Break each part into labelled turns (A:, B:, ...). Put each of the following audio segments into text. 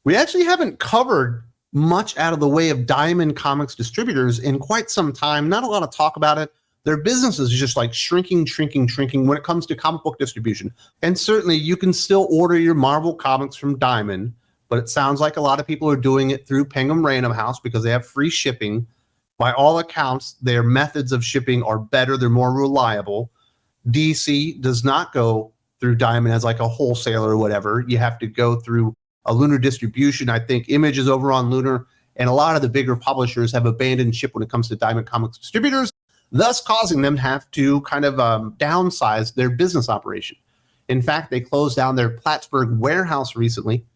A: We actually haven't covered much out of the way of Diamond Comics Distributors in quite some time. Not a lot of talk about it. Their business is just like shrinking when it comes to comic book distribution. And certainly you can still order your Marvel comics from Diamond, but it sounds like a lot of people are doing it through Penguin Random House because they have free shipping. By all accounts, their methods of shipping are better. They're more reliable. DC does not go through Diamond as like a wholesaler or whatever. You have to go through a Lunar distribution. I think Image is over on Lunar, and a lot of the bigger publishers have abandoned ship when it comes to Diamond Comics Distributors, thus causing them to have to kind of downsize their business operation. In fact, they closed down their Plattsburgh warehouse recently,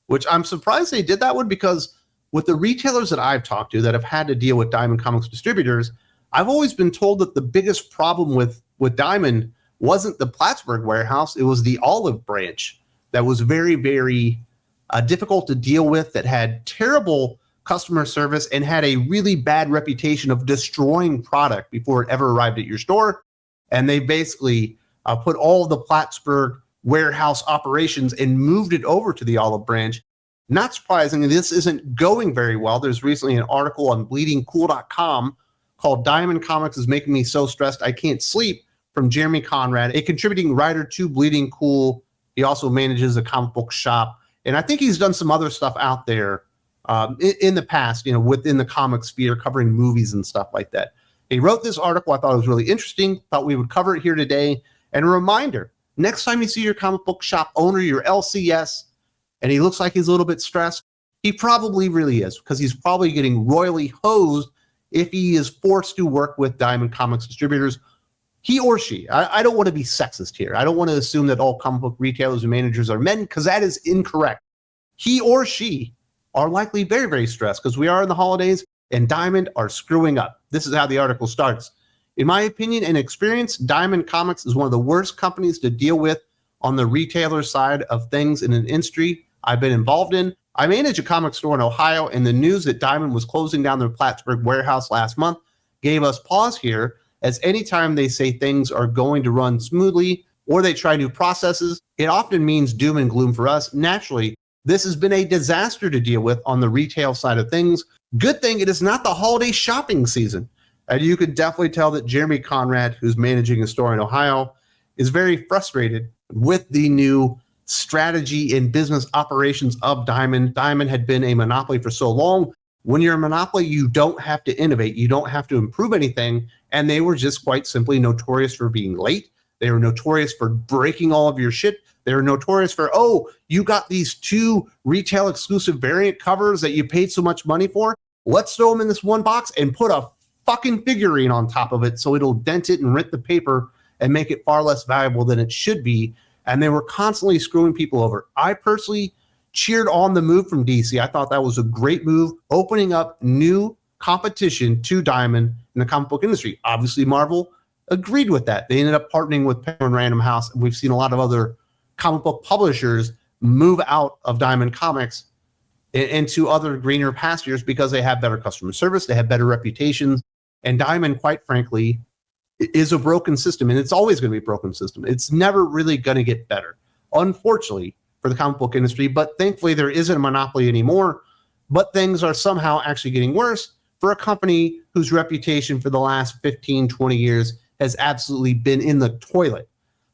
A: which I'm surprised they did that one, because with the retailers that I've talked to that have had to deal with Diamond Comics Distributors, I've always been told that the biggest problem with Diamond wasn't the Plattsburgh warehouse, it was the Olive branch that was very, very difficult to deal with, that had terrible customer service and had a really bad reputation of destroying product before it ever arrived at your store. And they basically put all of the Plattsburgh warehouse operations and moved it over to the Olive branch. Not surprisingly, this isn't going very well. There's recently an article on bleedingcool.com called Diamond Comics is Making Me So Stressed I Can't Sleep, from Jeremy Conrad, a contributing writer to Bleeding Cool. He also manages a comic book shop, and I think he's done some other stuff out there in the past, within the comic sphere, covering movies and stuff like that. He wrote this article. I thought it was really interesting. Thought we would cover it here today. And a reminder, next time you see your comic book shop owner, your LCS, and he looks like he's a little bit stressed, he probably really is, because he's probably getting royally hosed if he is forced to work with Diamond Comics Distributors. He or she. I don't want to be sexist here. I don't want to assume that all comic book retailers and managers are men, because that is incorrect. He or she are likely very, very stressed, because we are in the holidays and Diamond are screwing up. This is how the article starts. In my opinion and experience, Diamond Comics is one of the worst companies to deal with on the retailer side of things in an industry I've been involved in. I manage a comic store in Ohio, and the news that Diamond was closing down their Plattsburgh warehouse last month gave us pause here, as anytime they say things are going to run smoothly or they try new processes, it often means doom and gloom for us. Naturally, this has been a disaster to deal with on the retail side of things. Good thing it is not the holiday shopping season. And you could definitely tell that Jeremy Conrad, who's managing a store in Ohio, is very frustrated with the new strategy and business operations of Diamond. Diamond had been a monopoly for so long. When you're a monopoly, you don't have to innovate. You don't have to improve anything. And they were just quite simply notorious for being late. They were notorious for breaking all of your shit. They were notorious for, oh, you got these 2 retail exclusive variant covers that you paid so much money for. Let's throw them in this one box and put a fucking figurine on top of it so it'll dent it and rent the paper and make it far less valuable than it should be. And they were constantly screwing people over. I personally cheered on the move from DC. I thought that was a great move, opening up new competition to Diamond in the comic book industry. Obviously, Marvel agreed with that. They ended up partnering with Penguin Random House, and we've seen a lot of other comic book publishers move out of Diamond Comics into other greener pastures because they have better customer service, they have better reputations, and Diamond, quite frankly, is a broken system, and it's always going to be a broken system. It's never really going to get better, unfortunately, for the comic book industry, but thankfully there isn't a monopoly anymore. But things are somehow actually getting worse for a company whose reputation for the last 15, 20 years has absolutely been in the toilet.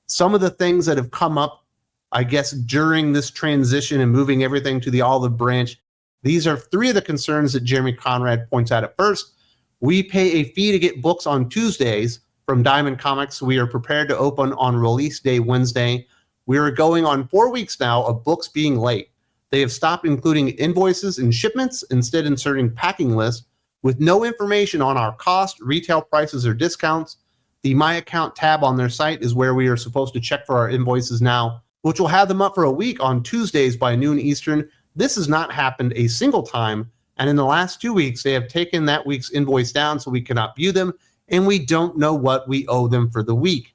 A: Some of the things that have come up, I guess, during this transition and moving everything to the Olive branch, these are 3 of the concerns that Jeremy Conrad points out at first. We pay a fee to get books on Tuesdays from Diamond Comics. We are prepared to open on release day Wednesday. We are going on 4 weeks now of books being late. They have stopped including invoices and shipments, instead inserting packing lists with no information on our cost, retail prices, or discounts. The My Account tab on their site is where we are supposed to check for our invoices now, which will have them up for a week on Tuesdays by noon Eastern. This has not happened a single time, and in the last 2 weeks, they have taken that week's invoice down so we cannot view them, and we don't know what we owe them for the week.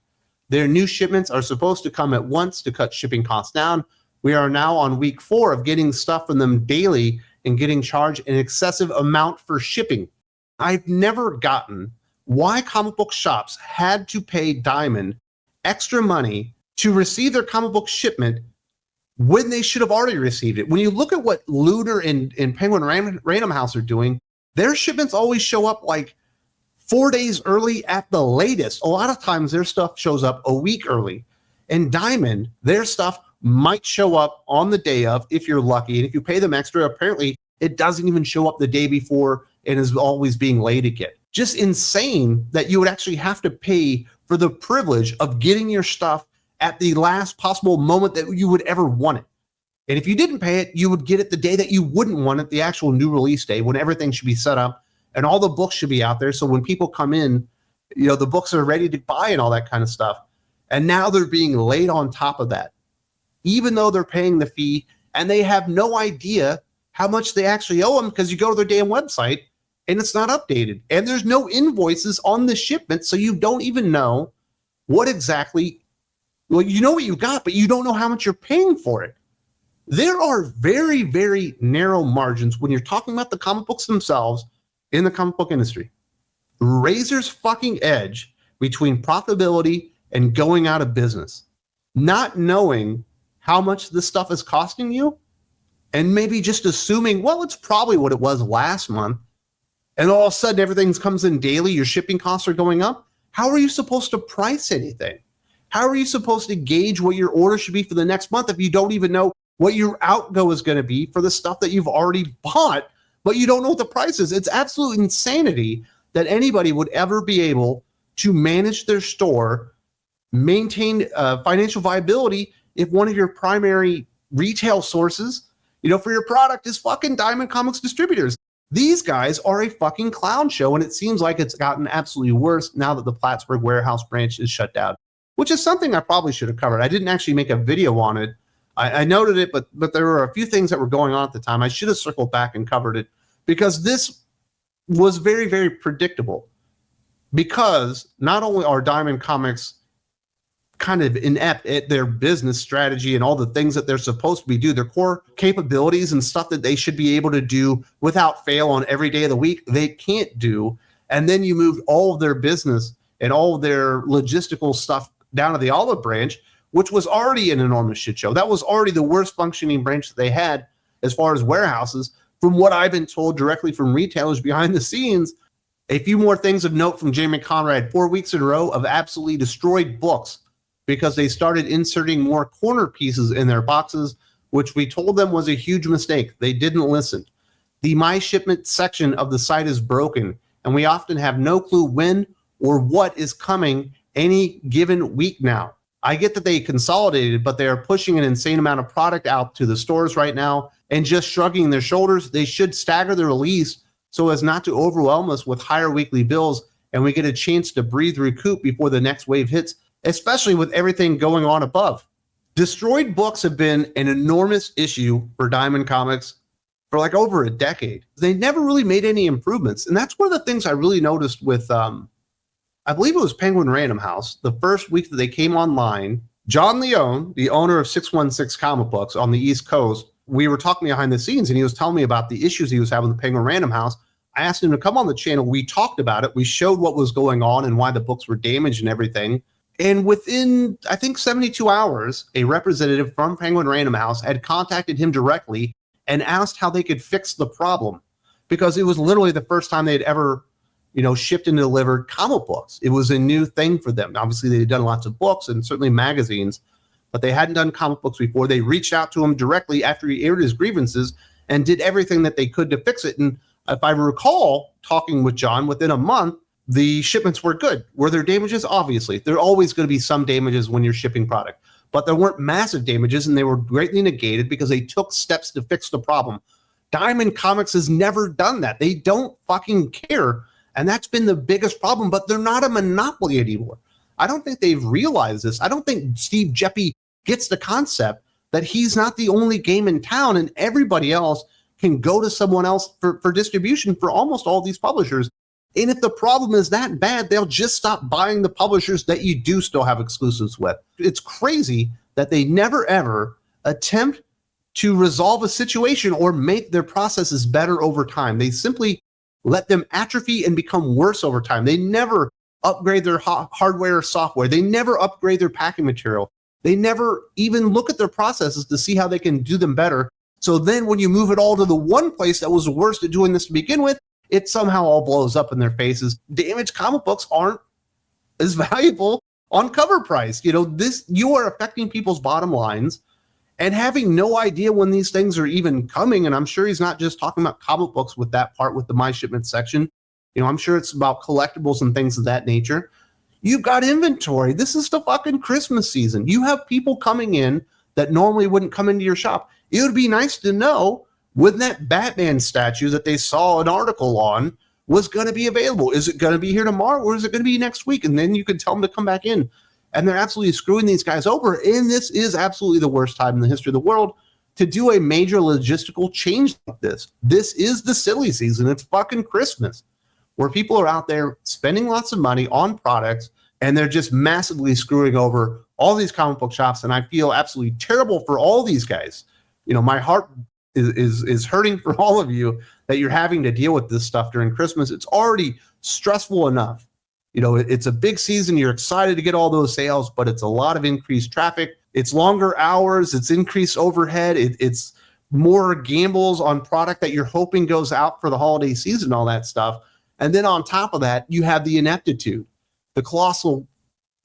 A: Their new shipments are supposed to come at once to cut shipping costs down. We are now on week 4 of getting stuff from them daily and getting charged an excessive amount for shipping. I've never gotten why comic book shops had to pay Diamond extra money to receive their comic book shipment when they should have already received it. When you look at what Lunar and Penguin Random House are doing, their shipments always show up like 4 days early at the latest. A lot of times their stuff shows up a week early. And Diamond, their stuff might show up on the day of if you're lucky. And if you pay them extra, apparently it doesn't even show up the day before and is always being late again. Just insane that you would actually have to pay for the privilege of getting your stuff at the last possible moment that you would ever want it. And if you didn't pay it, you would get it the day that you wouldn't want it, the actual new release day, when everything should be set up and all the books should be out there. So when people come in, the books are ready to buy and all that kind of stuff. And now they're being laid on top of that, even though they're paying the fee and they have no idea how much they actually owe them, because you go to their damn website and it's not updated. And there's no invoices on the shipment, so you don't even know what exactly, well, you know what you got, but you don't know how much you're paying for it. There are very, very narrow margins when you're talking about the comic books themselves in the comic book industry. Razor's fucking edge between profitability and going out of business. Not knowing how much this stuff is costing you and maybe just assuming, well, it's probably what it was last month. And all of a sudden everything comes in daily, your shipping costs are going up. How are you supposed to price anything? How are you supposed to gauge what your order should be for the next month if you don't even know what your outgo is going to be for the stuff that you've already bought, but you don't know what the price is? It's absolute insanity that anybody would ever be able to manage their store, maintain financial viability if one of your primary retail sources, for your product is fucking Diamond Comics Distributors. These guys are a fucking clown show, and it seems like it's gotten absolutely worse now that the Plattsburgh warehouse branch is shut down, which is something I probably should have covered. I didn't actually make a video on it. I noted it, but there were a few things that were going on at the time. I should have circled back and covered it, because this was very, very predictable. Because not only are Diamond Comics kind of inept at their business strategy and all the things that they're supposed to be do, their core capabilities and stuff that they should be able to do without fail on every day of the week, they can't do. And then you moved all of their business and all of their logistical stuff down to the olive branch, which was already an enormous shit show. That was already the worst functioning branch that they had as far as warehouses, from what I've been told directly from retailers behind the scenes. A few more things of note from Jamie Conrad: 4 weeks in a row of absolutely destroyed books because they started inserting more corner pieces in their boxes, which we told them was a huge mistake. They didn't listen. The My Shipment section of the site is broken, and we often have no clue when or what is coming any given week now. I get that they consolidated, but they are pushing an insane amount of product out to the stores right now and just shrugging their shoulders. They should stagger the release so as not to overwhelm us with higher weekly bills, and we get a chance to breathe, recoup before the next wave hits, especially with everything going on above. Destroyed books have been an enormous issue for Diamond Comics for like over a decade. They never really made any improvements. And that's one of the things I really noticed with, I believe it was Penguin Random House, the first week that they came online. John Leone, the owner of 616 Comic Books on the East Coast, we were talking behind the scenes and he was telling me about the issues he was having with Penguin Random House. I asked him to come on the channel. We talked about it. We showed what was going on and why the books were damaged and everything. And within, I think, 72 hours, a representative from Penguin Random House had contacted him directly and asked how they could fix the problem, because it was literally the first time they had ever, shipped and delivered comic books. It was a new thing for them. Obviously, they had done lots of books and certainly magazines, but they hadn't done comic books before. They reached out to him directly after he aired his grievances and did everything that they could to fix it. And if I recall talking with John, within a month, the shipments were good. Were there damages? Obviously. There are always going to be some damages when you're shipping product, but there weren't massive damages, and they were greatly negated because they took steps to fix the problem. Diamond Comics has never done that. They don't fucking care, and that's been the biggest problem, but they're not a monopoly anymore. I don't think they've realized this. I don't think Steve Geppi gets the concept that he's not the only game in town, and everybody else can go to someone else for distribution for almost all these publishers. And if the problem is that bad, they'll just stop buying the publishers that you do still have exclusives with. It's crazy that they never, ever attempt to resolve a situation or make their processes better over time. They simply let them atrophy and become worse over time. They never upgrade their hardware or software. They never upgrade their packing material. They never even look at their processes to see how they can do them better. So then when you move it all to the one place that was the worst at doing this to begin with, it somehow all blows up in their faces. Damaged comic books aren't as valuable on cover price. You are affecting people's bottom lines and having no idea when these things are even coming. And I'm sure he's not just talking about comic books with that part with the My Shipment section. I'm sure it's about collectibles and things of that nature. You've got inventory. This is the fucking Christmas season. You have people coming in that normally wouldn't come into your shop. It would be nice to know when that Batman statue that they saw an article on was going to be available. Is it going to be here tomorrow or is it going to be next week? And then you can tell them to come back in. And they're absolutely screwing these guys over. And this is absolutely the worst time in the history of the world to do a major logistical change like this. This is the silly season. It's fucking Christmas, where people are out there spending lots of money on products and they're just massively screwing over all these comic book shops. And I feel absolutely terrible for all these guys. My heart is hurting for all of you that you're having to deal with this stuff during Christmas. It's already stressful enough. It's a big season. You're excited to get all those sales, but it's a lot of increased traffic. It's longer hours. It's increased overhead. It's more gambles on product that you're hoping goes out for the holiday season, all that stuff. And then on top of that, you have the ineptitude, the colossal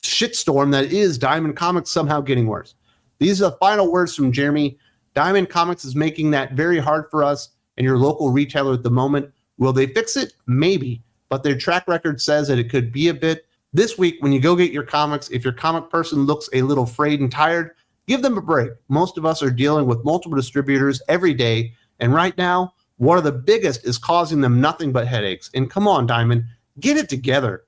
A: shitstorm that is Diamond Comics somehow getting worse. These are the final words from Jeremy. Diamond Comics is making that very hard for us and your local retailer at the moment. Will they fix it? Maybe. But their track record says that it could be a bit. This week, when you go get your comics, if your comic person looks a little frayed and tired, give them a break. Most of us are dealing with multiple distributors every day. And right now, one of the biggest is causing them nothing but headaches. And come on, Diamond, get it together.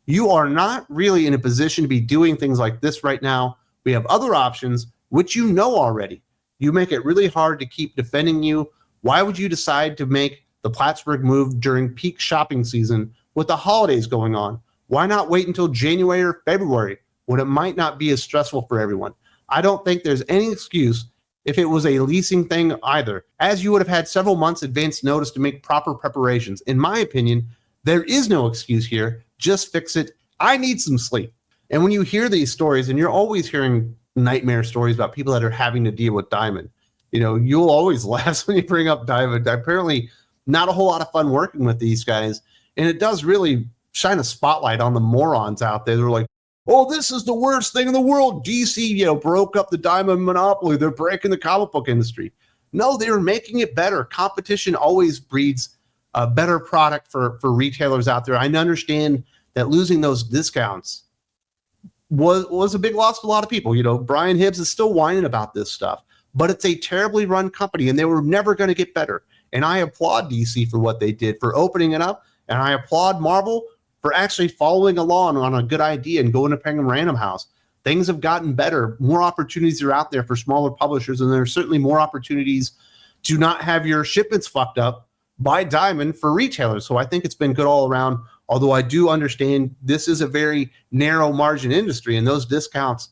A: You are not really in a position to be doing things like this right now. We have other options, which you know already. You make it really hard to keep defending you. Why would you decide to make the Plattsburgh move during peak shopping season with the holidays going on? Why not wait until January or February when it might not be as stressful for everyone? I don't think there's any excuse if it was a leasing thing either, as you would have had several months advance notice to make proper preparations. In my opinion, there is no excuse here. Just fix it. I need some sleep. And when you hear these stories, and you're always hearing nightmare stories about people that are having to deal with Diamond, you'll always laugh when you bring up Diamond. Apparently not a whole lot of fun working with these guys. And it does really shine a spotlight on the morons out there. They're like, oh, this is the worst thing in the world. DC, broke up the Diamond monopoly. They're breaking the comic book industry. No, they were making it better. Competition always breeds a better product for retailers out there. I understand that losing those discounts was a big loss to a lot of people. Brian Hibbs is still whining about this stuff, but it's a terribly run company and they were never going to get better. And I applaud DC for what they did, for opening it up. And I applaud Marvel for actually following along on a good idea and going to Penguin Random House. Things have gotten better. More opportunities are out there for smaller publishers, and there's certainly more opportunities to not have your shipments fucked up by Diamond for retailers. So I think it's been good all around, although I do understand this is a very narrow margin industry, and those discounts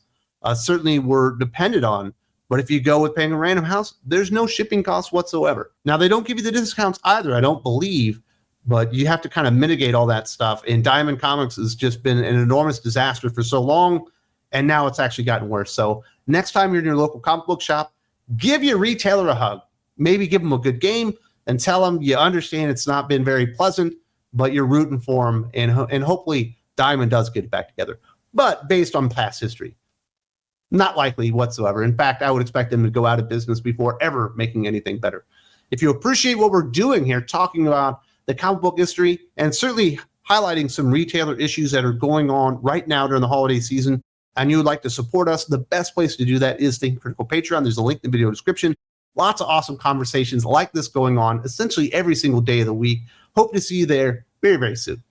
A: certainly were dependent on. But if you go with Penguin Random House, there's no shipping costs whatsoever. Now, they don't give you the discounts either, I don't believe, but you have to kind of mitigate all that stuff. And Diamond Comics has just been an enormous disaster for so long, and now it's actually gotten worse. So next time you're in your local comic book shop, give your retailer a hug. Maybe give them a good game and tell them you understand it's not been very pleasant, but you're rooting for them, and hopefully Diamond does get it back together. But based on past history, not likely whatsoever. In fact, I would expect them to go out of business before ever making anything better. If you appreciate what we're doing here, talking about the comic book history and certainly highlighting some retailer issues that are going on right now during the holiday season, and you would like to support us, the best place to do that is Thinking Critical Patreon. There's a link in the video description. Lots of awesome conversations like this going on essentially every single day of the week. Hope to see you there very, very soon.